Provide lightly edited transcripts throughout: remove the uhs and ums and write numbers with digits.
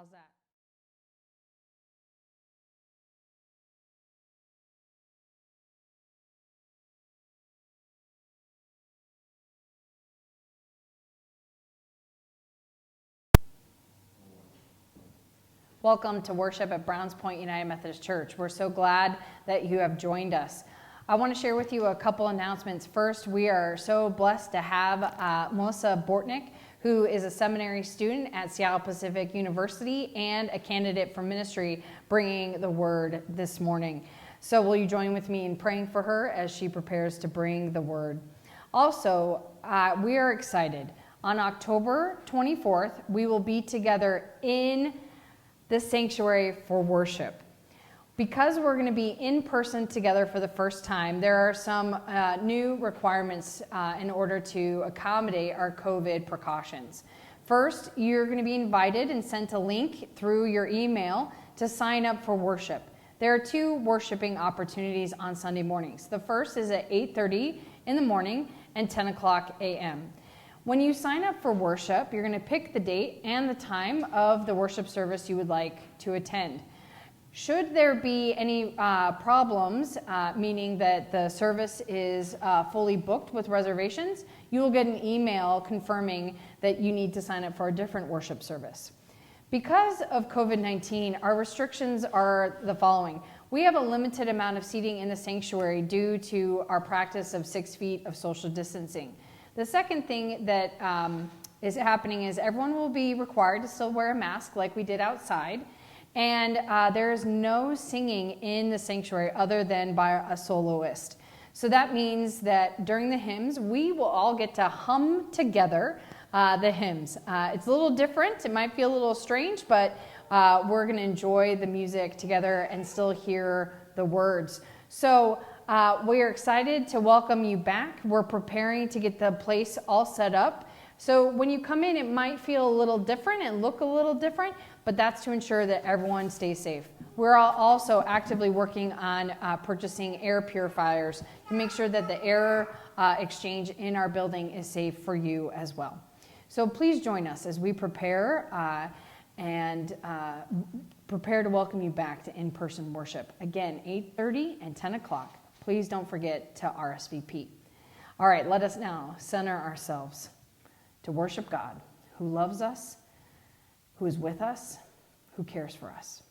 How's that? Welcome to worship at Browns Point United Methodist Church. We're so glad that you have joined us. I want to share with you a couple announcements. First, we are so blessed to have Melissa Bortnick, who is a seminary student at Seattle Pacific University and a candidate for ministry, bringing the word this morning. So will you join with me in praying for her as she prepares to bring the word? Also, we are excited. On October 24th, we will be together in the sanctuary for worship. Because we're going to be in person together for the first time, there are some new requirements in order to accommodate our COVID precautions. First, you're going to be invited and sent a link through your email to sign up for worship. There are two worshiping opportunities on Sunday mornings. The first is at 8:30 in the morning and 10 o'clock a.m. When you sign up for worship, you're going to pick the date and the time of the worship service you would like to attend. Should there be any problems, meaning that the service is fully booked with reservations, you will get an email confirming that you need to sign up for a different worship service. Because of COVID-19, our restrictions are the following. We have a limited amount of seating in the sanctuary due to our practice of 6 feet of social distancing. The second thing that is happening is everyone will be required to still wear a mask like we did outside, and there is no singing in the sanctuary other than by a soloist. So that means that during the hymns, we will all get to hum together the hymns. It's a little different. It might feel a little strange, but we're going to enjoy the music together and still hear the words. So we are excited to welcome you back. We're preparing to get the place all set up. So when you come in, it might feel a little different and look a little different, but that's to ensure that everyone stays safe. We're also actively working on purchasing air purifiers to make sure that the air exchange in our building is safe for you as well. So please join us as we prepare and prepare to welcome you back to in-person worship. Again, 8:30 and 10 o'clock. Please don't forget to RSVP. All right, let us now center ourselves to worship God, who loves us, who is with us, who cares for us.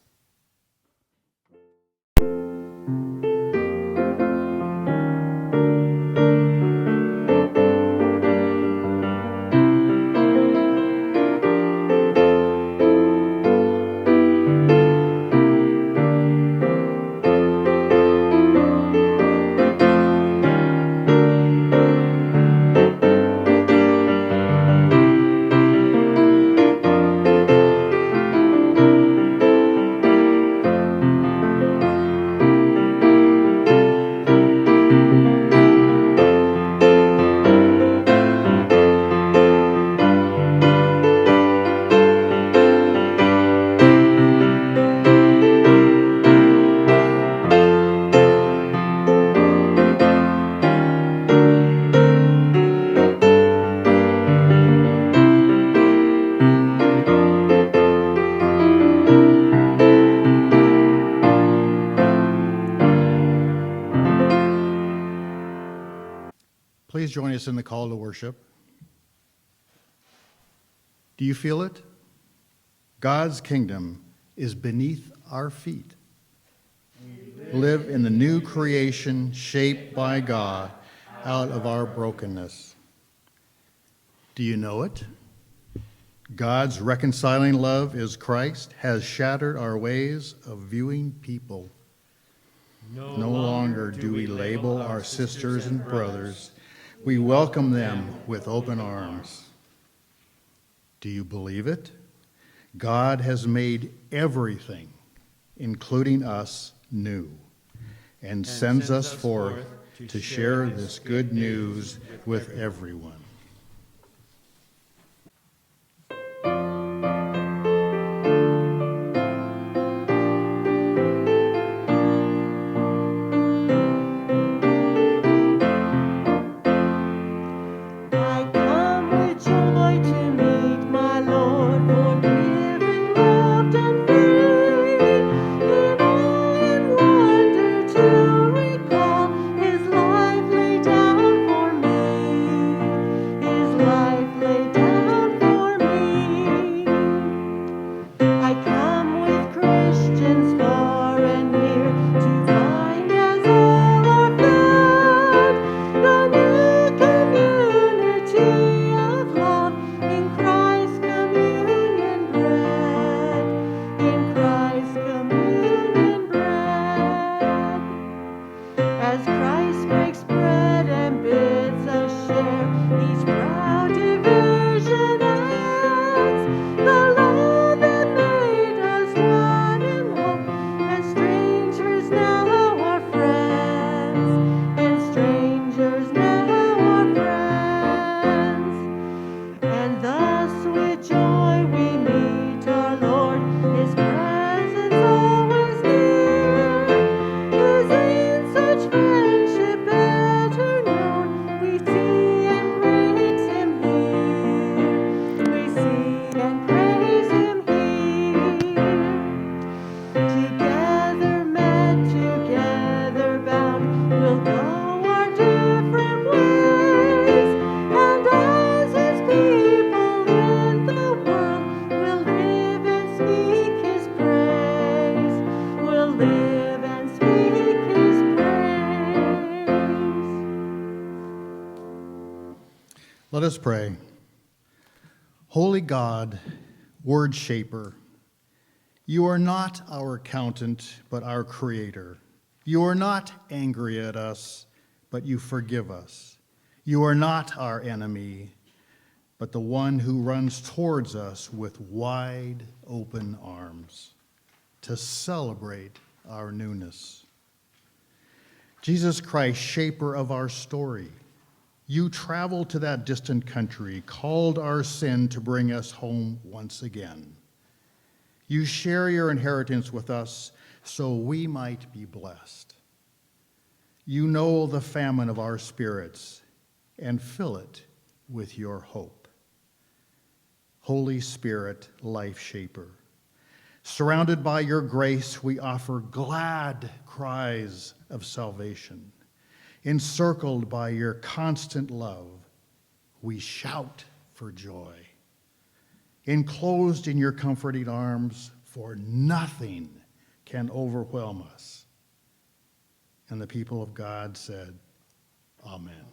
Please join us in the call to worship. Do you feel it? God's kingdom is beneath our feet. We live in the new creation shaped by God out of our brokenness. Do you know it? God's reconciling love is Christ has shattered our ways of viewing people. No longer do we label our sisters and brothers. We welcome them with open arms. Do you believe it? God has made everything, including us, new, and sends us forth to share this good news with everyone. I come with joy to meet my Lord, forgiven, loved, Let us pray. Holy God, word shaper, you are not our accountant, but our creator. You are not angry at us, but you forgive us. You are not our enemy, but the one who runs towards us with wide open arms to celebrate our newness. Jesus Christ, shaper of our story, you traveled to that distant country, called our sin to bring us home once again. You share your inheritance with us so we might be blessed. You know the famine of our spirits and fill it with your hope. Holy Spirit, life shaper, surrounded by your grace, we offer glad cries of salvation. Encircled by your constant love, we shout for joy. Enclosed in your comforting arms, for nothing can overwhelm us. And the people of God said, Amen.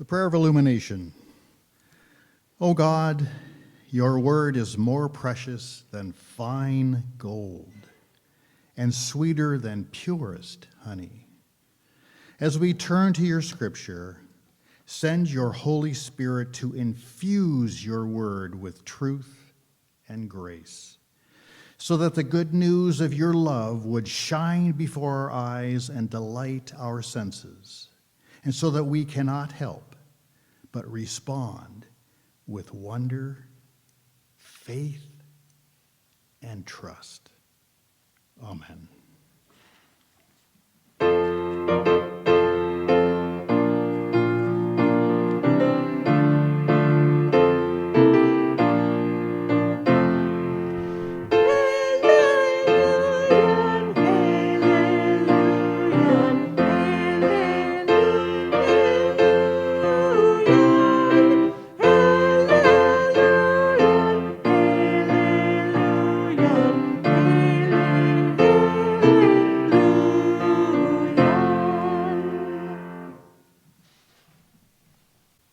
The prayer of illumination. O God, your word is more precious than fine gold and sweeter than purest honey. As we turn to your scripture, send your Holy Spirit to infuse your word with truth and grace, so that the good news of your love would shine before our eyes and delight our senses, and so that we cannot help but respond with wonder, faith, and trust. Amen.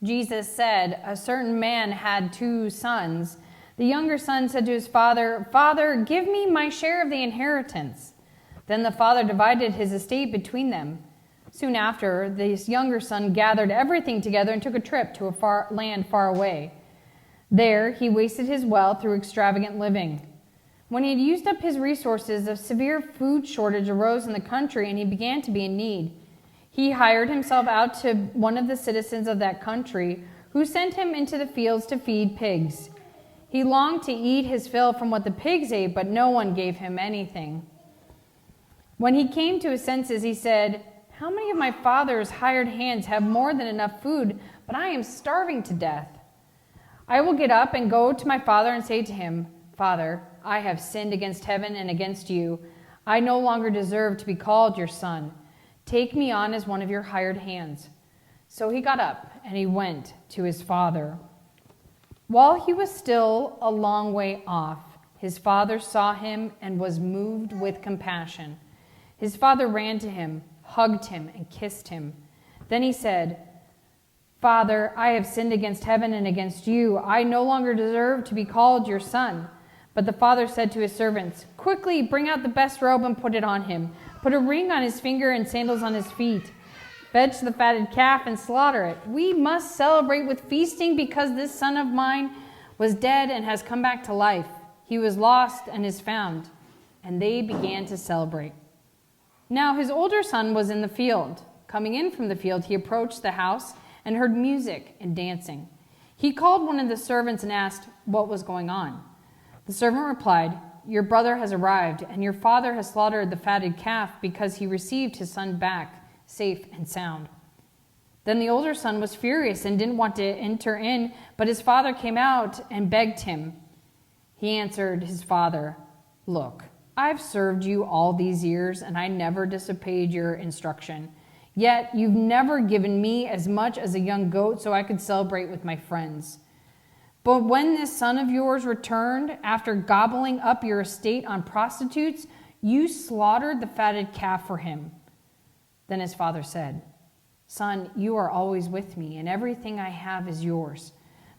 Jesus said, a certain man had 2 sons. The younger son said to his father, "Father, give me my share of the inheritance." Then the father divided his estate between them. Soon after, this younger son gathered everything together and took a trip to a land far away. There, he wasted his wealth through extravagant living. When he had used up his resources, a severe food shortage arose in the country, and he began to be in need. He hired himself out to one of the citizens of that country, who sent him into the fields to feed pigs. He longed to eat his fill from what the pigs ate, but no one gave him anything. When he came to his senses, he said, "How many of my father's hired hands have more than enough food, but I am starving to death? I will get up and go to my father and say to him, 'Father, I have sinned against heaven and against you. I no longer deserve to be called your son. Take me on as one of your hired hands.' So he got up and he went to his father. While he was still a long way off, his father saw him and was moved with compassion. His father ran to him, hugged him, and kissed him. Then he said, 'Father, I have sinned against heaven and against you. I no longer deserve to be called your son.' But the father said to his servants, 'Quickly, bring out the best robe and put it on him. Put a ring on his finger and sandals on his feet. Fetch the fatted calf and slaughter it. We must celebrate with feasting, because this son of mine was dead and has come back to life. He was lost and is found.' And they began to celebrate. Now his older son was in the field. Coming in from the field, he approached the house and heard music and dancing. He called one of the servants and asked what was going on. The servant replied, 'Your brother has arrived, and your father has slaughtered the fatted calf because he received his son back safe and sound.' Then the older son was furious and didn't want to enter in, but his father came out and begged him. He answered his father, 'Look, I've served you all these years, and I never disobeyed your instruction. Yet you've never given me as much as a young goat so I could celebrate with my friends. But when this son of yours returned, after gobbling up your estate on prostitutes, you slaughtered the fatted calf for him.' Then his father said, 'Son, you are always with me, and everything I have is yours.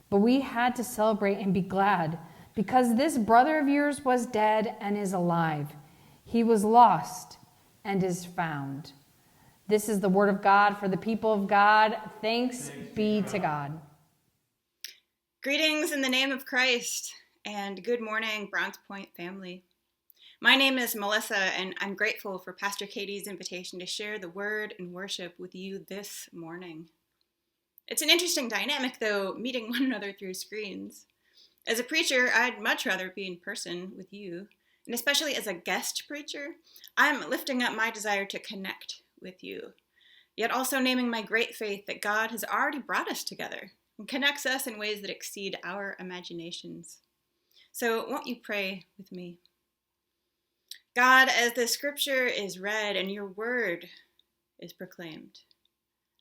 But we had to celebrate and be glad, because this brother of yours was dead and is alive. He was lost and is found.'" This is the word of God for the people of God. Thanks be to God. Greetings in the name of Christ, and good morning, Browns Point family. My name is Melissa, and I'm grateful for Pastor Katie's invitation to share the word and worship with you this morning. It's an interesting dynamic, though, meeting one another through screens. As a preacher, I'd much rather be in person with you, and especially as a guest preacher, I'm lifting up my desire to connect with you, yet also naming my great faith that God has already brought us together and connects us in ways that exceed our imaginations. So won't you pray with me? God, as the scripture is read and your word is proclaimed,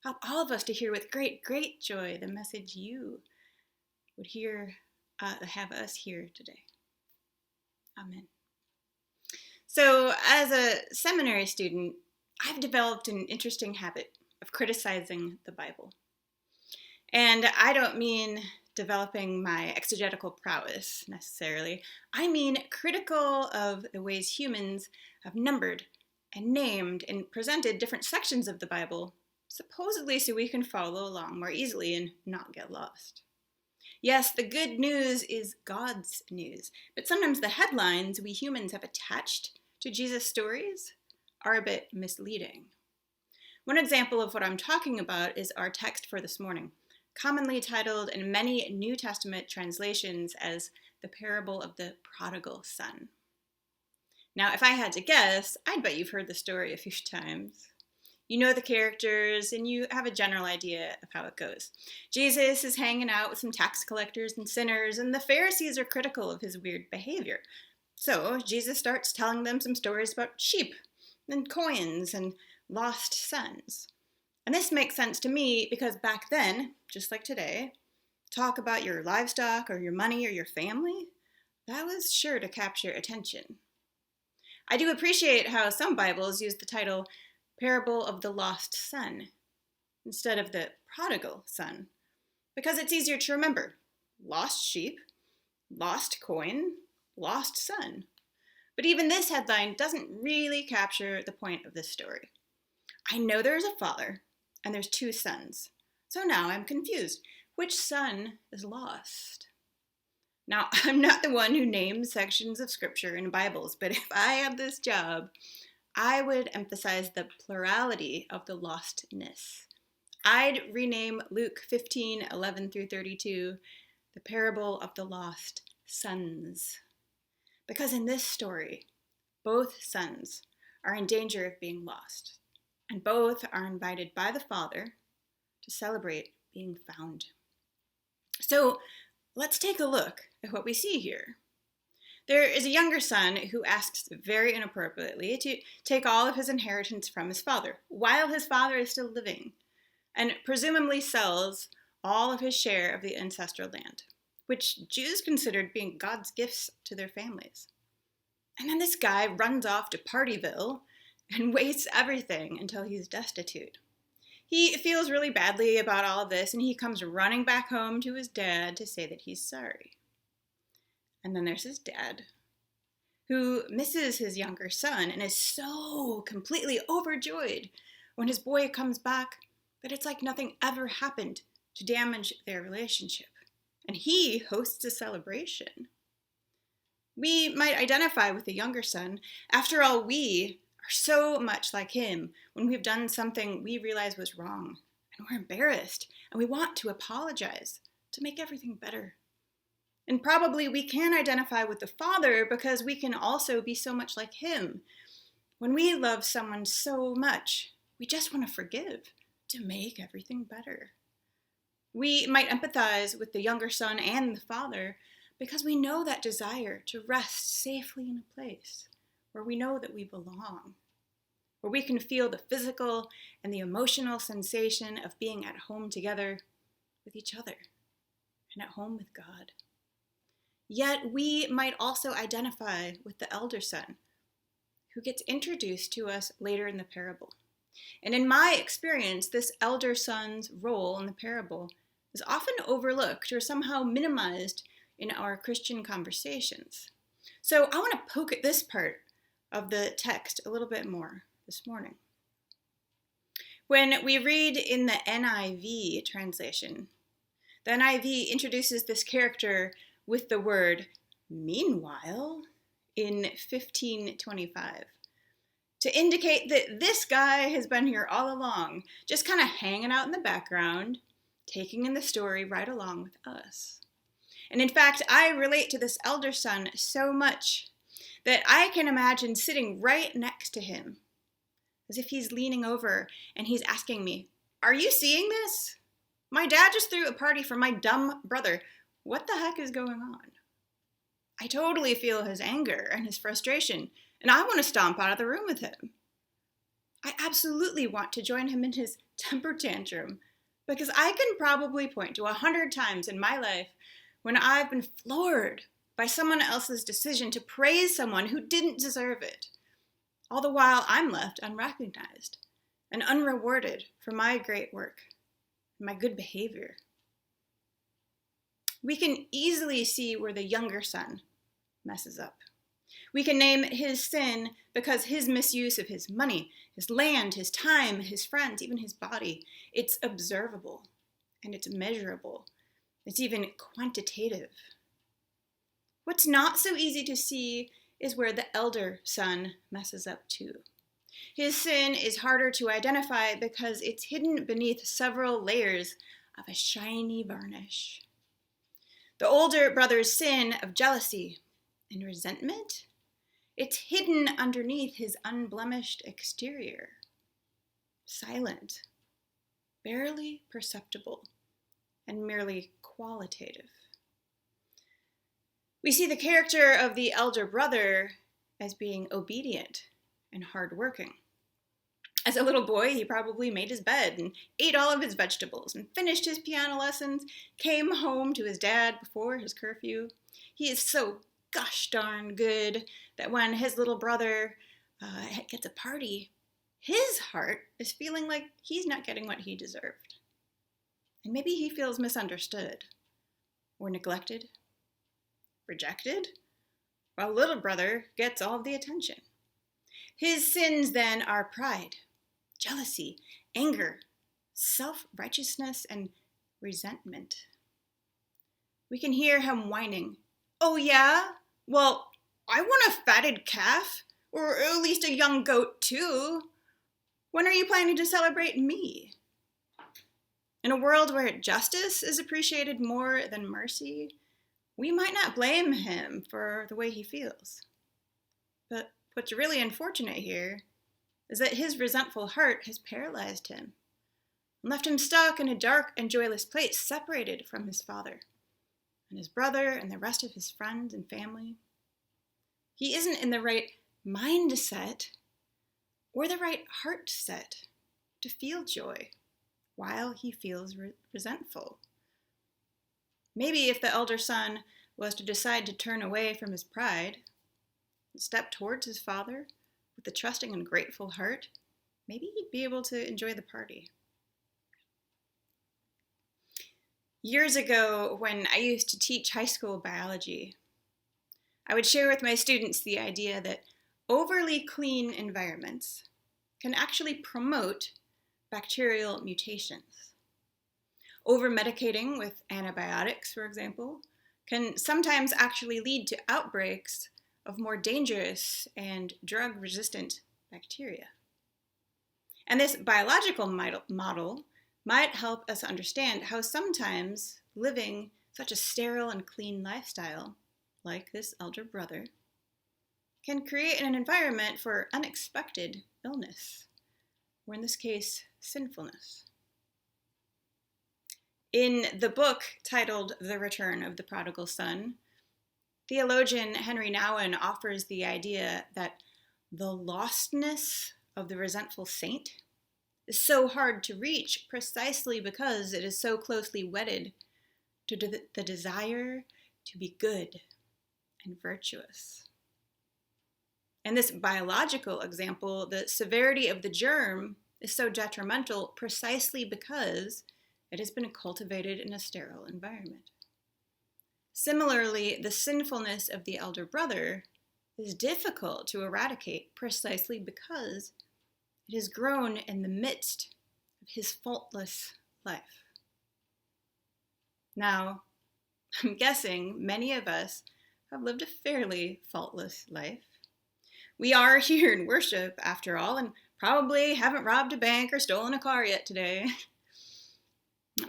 help all of us to hear with great, great joy the message you would have us hear today. Amen. So as a seminary student, I've developed an interesting habit of criticizing the Bible. And I don't mean developing my exegetical prowess necessarily. I mean critical of the ways humans have numbered and named and presented different sections of the Bible supposedly so we can follow along more easily and not get lost. Yes, the good news is God's news, but sometimes the headlines we humans have attached to Jesus' stories are a bit misleading. One example of what I'm talking about is our text for this morning, commonly titled in many New Testament translations as the parable of the prodigal son. Now, if I had to guess, I'd bet you've heard the story a few times. You know the characters, and you have a general idea of how it goes. Jesus is hanging out with some tax collectors and sinners, and the Pharisees are critical of his weird behavior. So Jesus starts telling them some stories about sheep and coins and lost sons. And this makes sense to me because back then, just like today, talk about your livestock or your money or your family, that was sure to capture attention. I do appreciate how some Bibles use the title Parable of the Lost Son instead of the prodigal son, because it's easier to remember. Lost sheep, lost coin, lost son. But even this headline doesn't really capture the point of this story. I know there's a father and there's two sons, so now I'm confused. Which son is lost? Now, I'm not the one who names sections of scripture in Bibles, but if I had this job, I would emphasize the plurality of the lostness. I'd rename Luke 15:11-32 the parable of the lost sons. Because in this story, both sons are in danger of being lost, and both are invited by the Father to celebrate being found. So let's take a look at what we see here. There is a younger son who asks very inappropriately to take all of his inheritance from his father while his father is still living, and presumably sells all of his share of the ancestral land, which Jews considered being God's gifts to their families. And then this guy runs off to Partyville and wastes everything until he's destitute. He feels really badly about all of this, and he comes running back home to his dad to say that he's sorry. And then there's his dad, who misses his younger son and is so completely overjoyed when his boy comes back that it's like nothing ever happened to damage their relationship. And he hosts a celebration. We might identify with the younger son. After all, we are so much like him when we've done something we realize was wrong, and we're embarrassed, and we want to apologize to make everything better. And probably we can identify with the father because we can also be so much like him. When we love someone so much, we just want to forgive to make everything better. We might empathize with the younger son and the father because we know that desire to rest safely in a place where we know that we belong, where we can feel the physical and the emotional sensation of being at home together with each other and at home with God. Yet we might also identify with the elder son, who gets introduced to us later in the parable. And in my experience, this elder son's role in the parable is often overlooked or somehow minimized in our Christian conversations. So I want to poke at this part of the text a little bit more this morning. When we read in the NIV translation, the NIV introduces this character with the word meanwhile in 1525 to indicate that this guy has been here all along, just kind of hanging out in the background, taking in the story right along with us. And in fact, I relate to this elder son so much that I can imagine sitting right next to him, as if he's leaning over and he's asking me, "Are you seeing this? My dad just threw a party for my dumb brother. What the heck is going on?" I totally feel his anger and his frustration, and I want to stomp out of the room with him. I absolutely want to join him in his temper tantrum, because I can probably point to 100 times in my life when I've been floored by someone else's decision to praise someone who didn't deserve it, all the while I'm left unrecognized and unrewarded for my great work and my good behavior. We can easily see where the younger son messes up. We can name his sin because his misuse of his money, his land, his time, his friends, even his body, it's observable and it's measurable. It's even quantitative. What's not so easy to see is where the elder son messes up too. His sin is harder to identify because it's hidden beneath several layers of a shiny varnish. The older brother's sin of jealousy and resentment, it's hidden underneath his unblemished exterior. Silent, barely perceptible, and merely qualitative. We see the character of the elder brother as being obedient and hardworking. As a little boy, he probably made his bed and ate all of his vegetables and finished his piano lessons, came home to his dad before his curfew. He is so gosh darn good that when his little brother gets a party, his heart is feeling like he's not getting what he deserved. And maybe he feels misunderstood or neglected, rejected, while little brother gets all the attention. His sins then are pride, jealousy, anger, self-righteousness, and resentment. We can hear him whining, "Oh yeah? Well, I want a fatted calf, or at least a young goat too. When are you planning to celebrate me?" In a world where justice is appreciated more than mercy, we might not blame him for the way he feels. But what's really unfortunate here is that his resentful heart has paralyzed him and left him stuck in a dark and joyless place, separated from his father and his brother and the rest of his friends and family. He isn't in the right mindset or the right heart set to feel joy while he feels resentful. Maybe if the elder son was to decide to turn away from his pride and step towards his father with a trusting and grateful heart, maybe he'd be able to enjoy the party. Years ago, when I used to teach high school biology, I would share with my students the idea that overly clean environments can actually promote bacterial mutations. Over-medicating with antibiotics, for example, can sometimes actually lead to outbreaks of more dangerous and drug-resistant bacteria. And this biological model might help us understand how sometimes living such a sterile and clean lifestyle, like this elder brother, can create an environment for unexpected illness, or in this case, sinfulness. In the book titled The Return of the Prodigal Son, theologian Henry Nouwen offers the idea that the lostness of the resentful saint is so hard to reach precisely because it is so closely wedded to the desire to be good and virtuous. In this biological example, the severity of the germ is so detrimental precisely because it has been cultivated in a sterile environment. Similarly, the sinfulness of the elder brother is difficult to eradicate precisely because it has grown in the midst of his faultless life. Now, I'm guessing many of us have lived a fairly faultless life. We are here in worship, after all, and probably haven't robbed a bank or stolen a car yet today.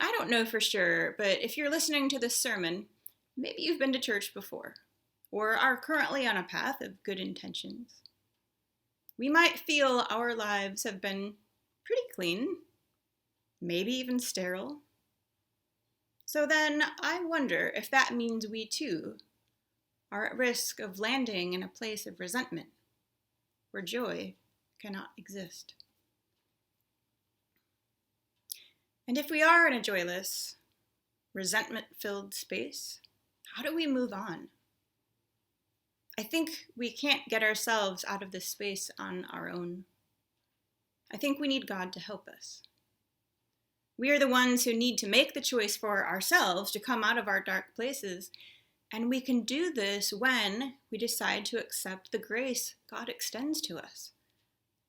I don't know for sure, but if you're listening to this sermon, maybe you've been to church before, or are currently on a path of good intentions. We might feel our lives have been pretty clean, maybe even sterile. So then I wonder if that means we too are at risk of landing in a place of resentment where joy cannot exist. And if we are in a joyless, resentment-filled space, how do we move on? I think we can't get ourselves out of this space on our own. I think we need God to help us. We are the ones who need to make the choice for ourselves to come out of our dark places And we can do this when we decide to accept the grace God extends to us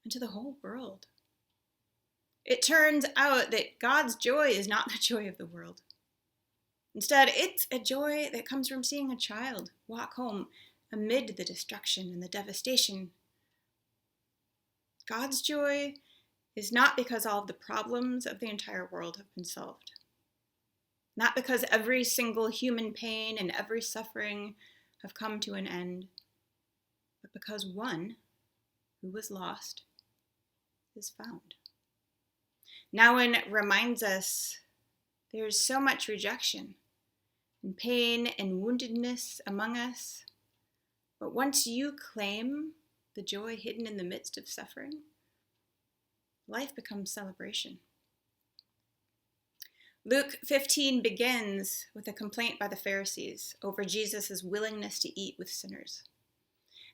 and to the whole world. It turns out that God's joy is not the joy of the world. Instead, it's a joy that comes from seeing a child walk home amid the destruction and the devastation. God's joy is not because all of the problems of the entire world have been solved. Not because every single human pain and every suffering have come to an end, but because one who was lost is found. Now, when it reminds us there's so much rejection and pain and woundedness among us, but once you claim the joy hidden in the midst of suffering, life becomes celebration. Luke 15 begins with a complaint by the Pharisees over Jesus' willingness to eat with sinners.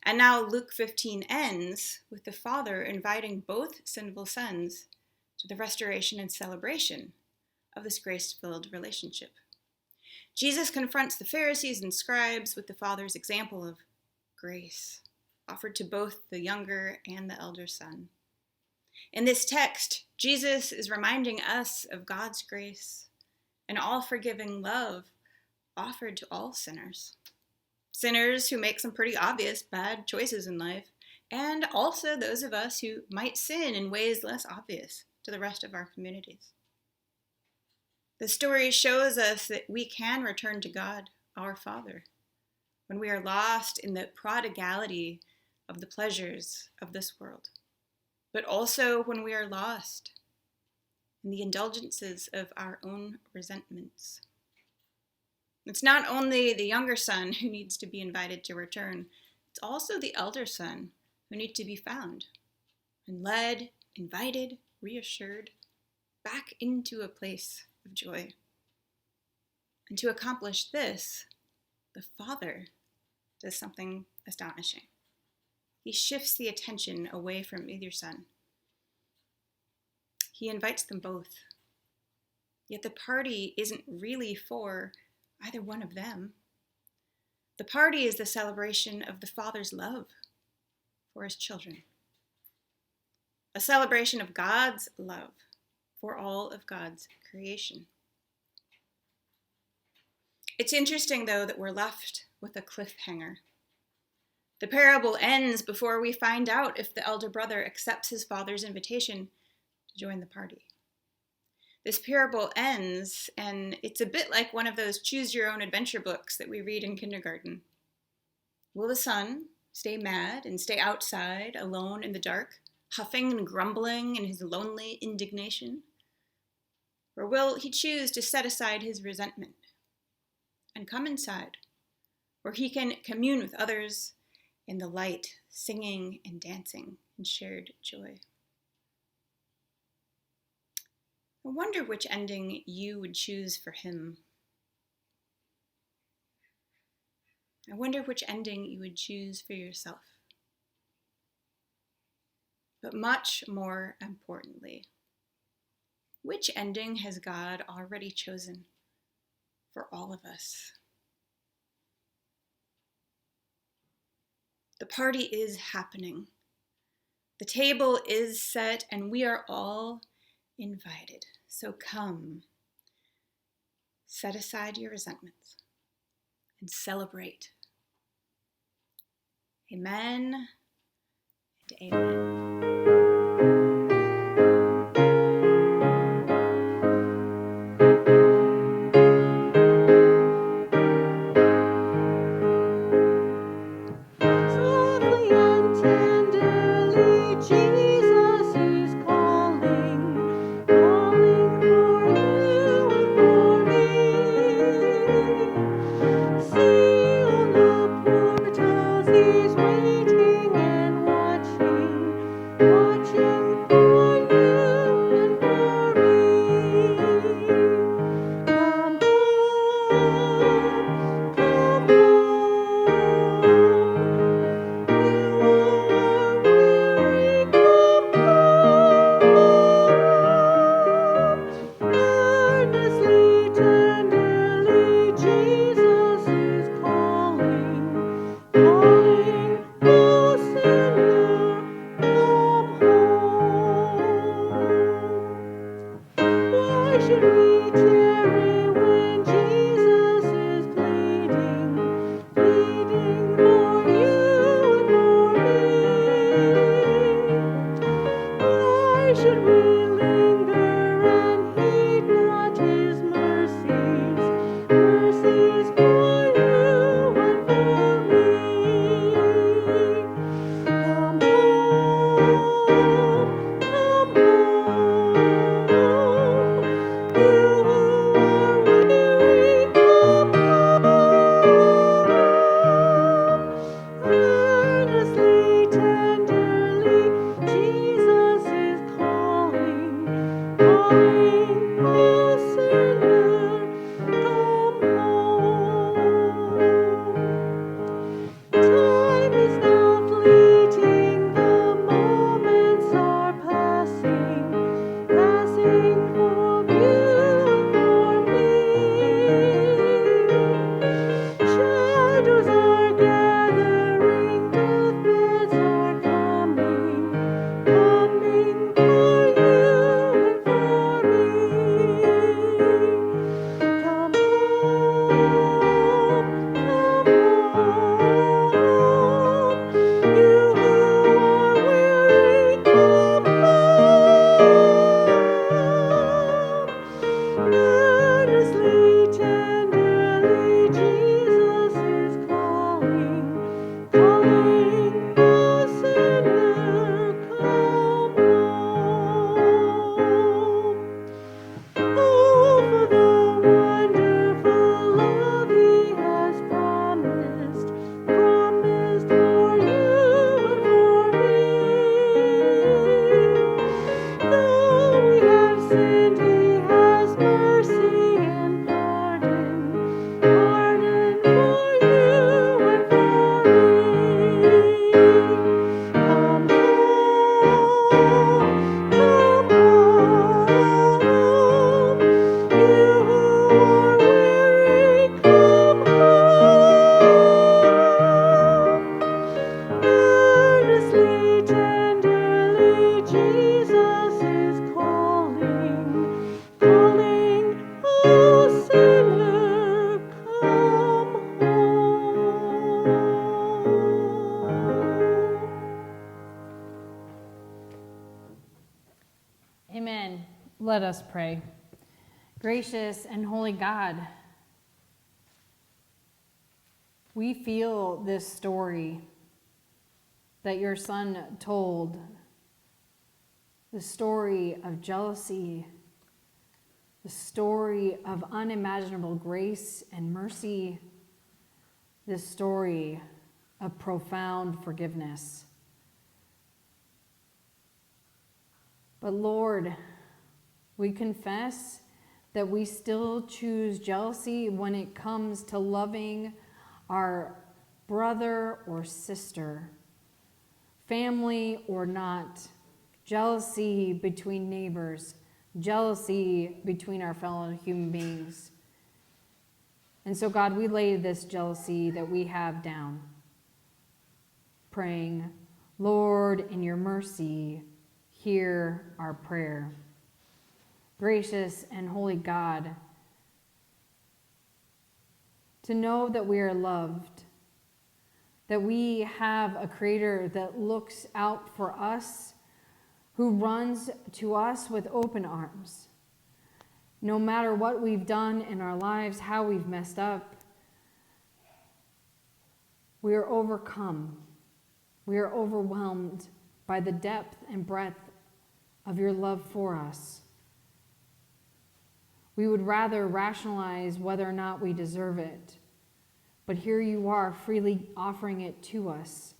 And now Luke 15 ends with the Father inviting both sinful sons to the restoration and celebration of this grace-filled relationship. Jesus confronts the Pharisees and scribes with the Father's example of grace, offered to both the younger and the elder son. In this text, Jesus is reminding us of God's grace and all-forgiving love offered to all sinners. Sinners who make some pretty obvious bad choices in life, and also those of us who might sin in ways less obvious to the rest of our communities. The story shows us that we can return to God, our Father, when we are lost in the prodigality of the pleasures of this world, but also when we are lost in the indulgences of our own resentments. It's not only the younger son who needs to be invited to return, it's also the elder son who needs to be found and led, invited, reassured back into a place of joy. And to accomplish this, the Father does something astonishing. He shifts the attention away from either son. He invites them both. Yet the party isn't really for either one of them. The party is the celebration of the Father's love for his children. A celebration of God's love for all of God's creation. It's interesting, though, that we're left with a cliffhanger. The parable ends before we find out if the elder brother accepts his father's invitation to join the party. This parable ends, and it's a bit like one of those choose-your-own-adventure books that we read in kindergarten. Will the son stay mad and stay outside, alone in the dark, huffing and grumbling in his lonely indignation? Or will he choose to set aside his resentment and come inside, where he can commune with others in the light, singing and dancing in shared joy? I wonder which ending you would choose for him. I wonder which ending you would choose for yourself. But much more importantly, which ending has God already chosen for all of us? The party is happening. The table is set, and we are all invited. So come, set aside your resentments and celebrate. Amen and amen. Earnestly, tenderly, Jesus is calling. Let us pray. Gracious and holy God, we feel this story that your son told, the story of jealousy, the story of unimaginable grace and mercy, the story of profound forgiveness. But Lord, we confess that we still choose jealousy when it comes to loving our brother or sister, family or not, jealousy between neighbors, jealousy between our fellow human beings. And so, God, we lay this jealousy that we have down, praying, Lord, in your mercy, hear our prayer. Gracious and holy God, to know that we are loved, that we have a Creator that looks out for us, who runs to us with open arms. No matter what we've done in our lives, how we've messed up, we are overcome. We are overwhelmed by the depth and breadth of your love for us. We would rather rationalize whether or not we deserve it, but here you are freely offering it to us.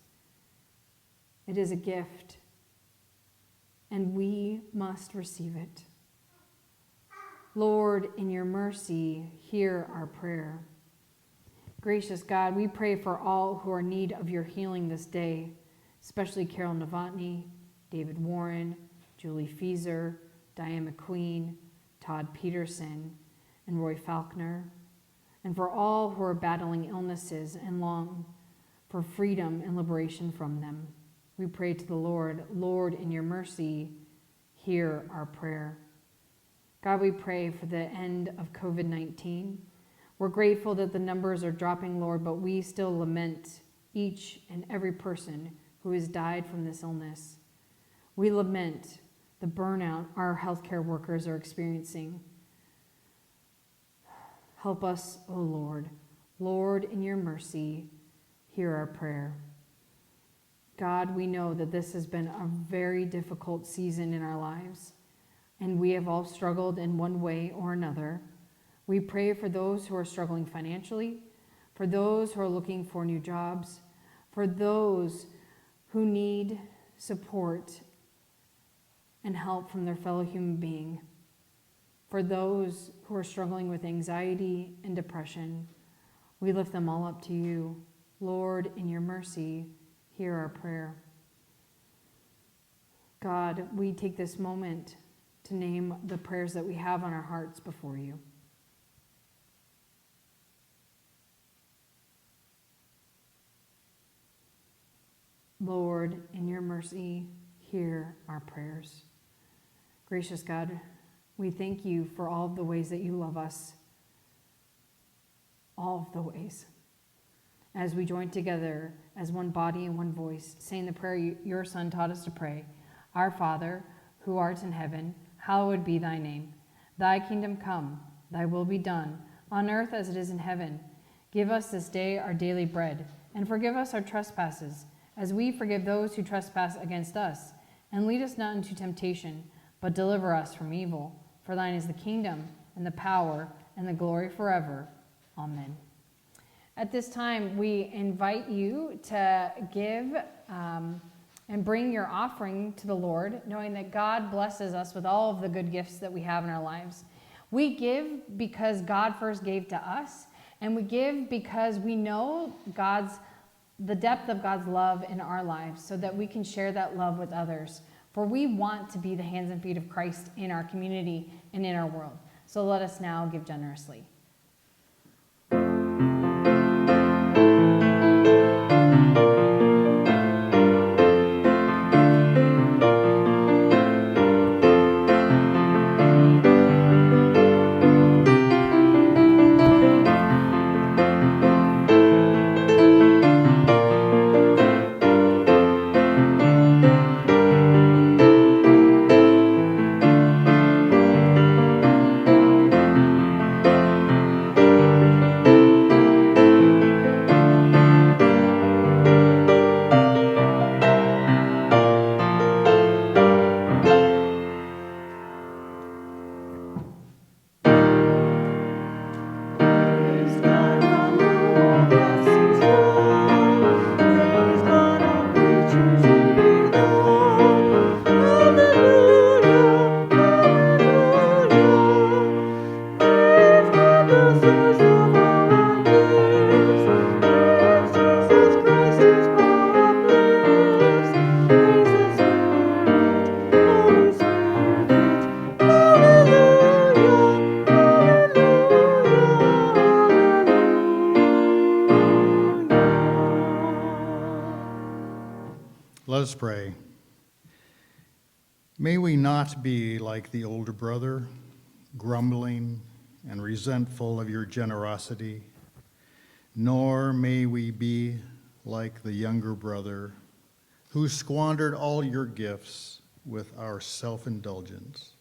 It is a gift, and we must receive it. Lord, in your mercy, hear our prayer. Gracious God, we pray for all who are in need of your healing this day, especially Carol Novotny, David Warren, Julie Feezer, Diane McQueen, Todd Peterson, and Roy Falconer, and for all who are battling illnesses and long for freedom and liberation from them. We pray to the Lord, Lord, in your mercy, hear our prayer. God, we pray for the end of COVID-19. We're grateful that the numbers are dropping, Lord, but we still lament each and every person who has died from this illness. We lament the burnout our healthcare workers are experiencing. Help us, O Lord. Lord, in your mercy, hear our prayer. God, we know that this has been a very difficult season in our lives, and we have all struggled in one way or another. We pray for those who are struggling financially, for those who are looking for new jobs, for those who need support and help from their fellow human being, for those who are struggling with anxiety and depression. We lift them all up to you. Lord, in your mercy, hear our prayer. God, we take this moment to name the prayers that we have on our hearts before you. Lord, in your mercy, hear our prayers. Gracious God, we thank you for all of the ways that you love us, all of the ways. As we join together as one body and one voice, saying the prayer your Son taught us to pray. Our Father, who art in heaven, hallowed be thy name. Thy kingdom come, thy will be done, on earth as it is in heaven. Give us this day our daily bread, and forgive us our trespasses, as we forgive those who trespass against us. And lead us not into temptation, but deliver us from evil. For thine is the kingdom, and the power, and the glory forever. Amen. At this time, we invite you to give and bring your offering to the Lord, knowing that God blesses us with all of the good gifts that we have in our lives. We give because God first gave to us, and we give because we know the depth of God's love in our lives, so that we can share that love with others. For we want to be the hands and feet of Christ in our community and in our world. So let us now give generously. Let us pray. May we not be like the older brother, grumbling and resentful of your generosity, nor may we be like the younger brother who squandered all your gifts with our self-indulgence.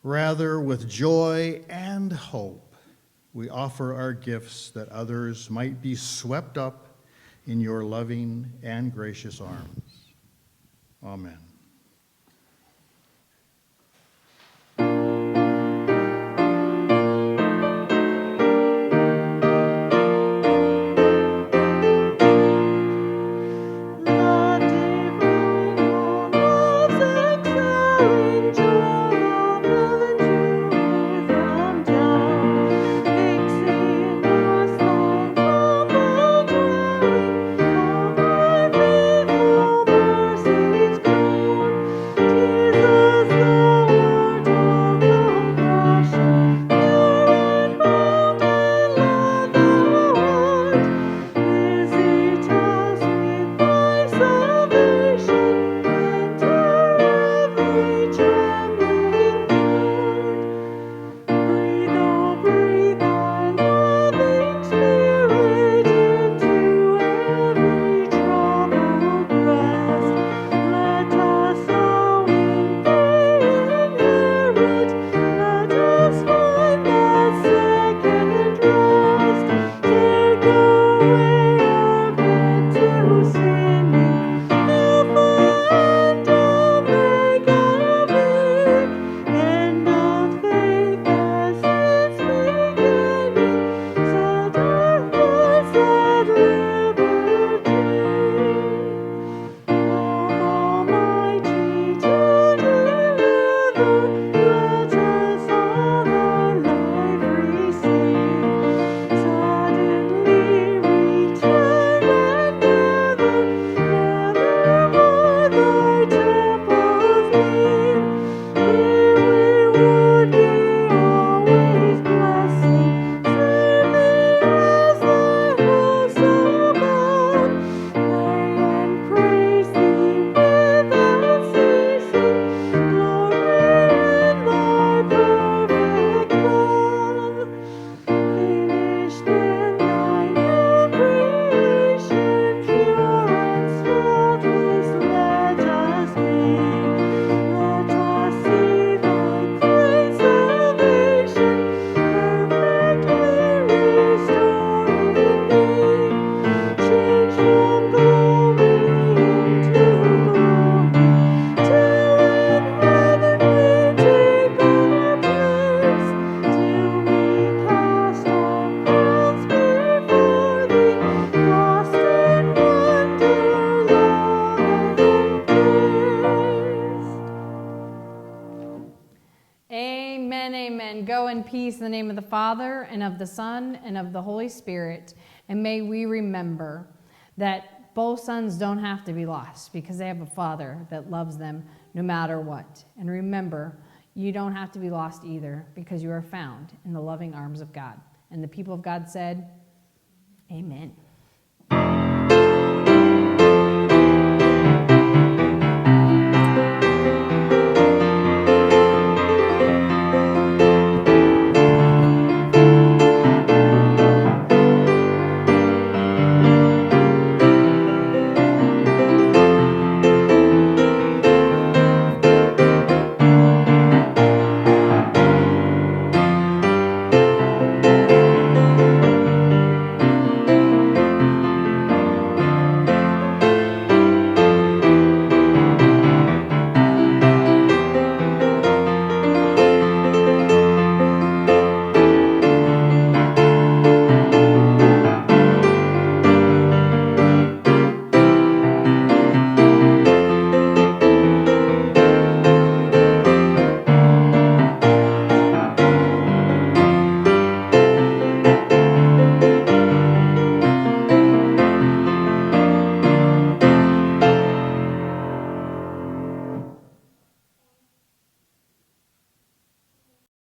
Rather, with joy and hope, we offer our gifts that others might be swept up in your loving and gracious arms. Amen. Go in peace in the name of the Father, and of the Son, and of the Holy Spirit. And may we remember that both sons don't have to be lost because they have a Father that loves them no matter what. And remember, you don't have to be lost either because you are found in the loving arms of God. And the people of God said, Amen.